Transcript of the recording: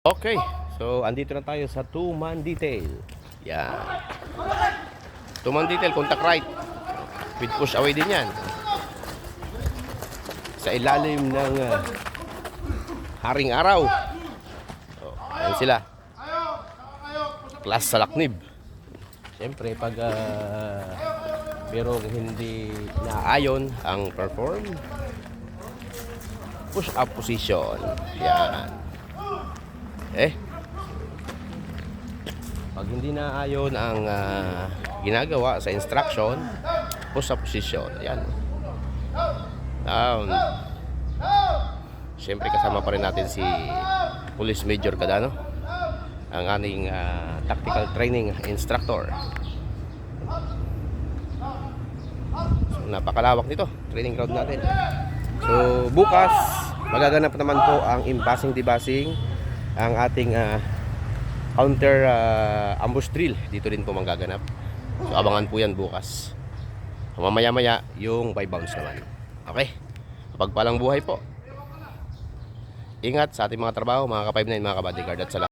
Okay, so andito na tayo sa two-man detail. Yan. Two-man detail, contact right. With push away din yan. Sa ilalim ng haring araw. So, ayan sila. Class sa laknib. Siyempre, pag merong hindi naayon ang perform, push up position. Yan. Pag hindi na ayon ang ginagawa sa instruction, push up position. Ayan. Down. Siyempre kasama pa rin natin si Police Major Cadano, ang ating tactical training instructor. So, napakalawak nito training ground natin. So bukas magaganap naman po ang imbasing-dibasing, ang ating counter ambush drill. Dito din po manggaganap. So abangan po yan bukas. So, mamaya-maya yung by bounce naman. Okay? Pagpalang buhay po. Ingat sa ating mga trabaho, mga ka-5-9, mga ka-bodyguard at sa lahat.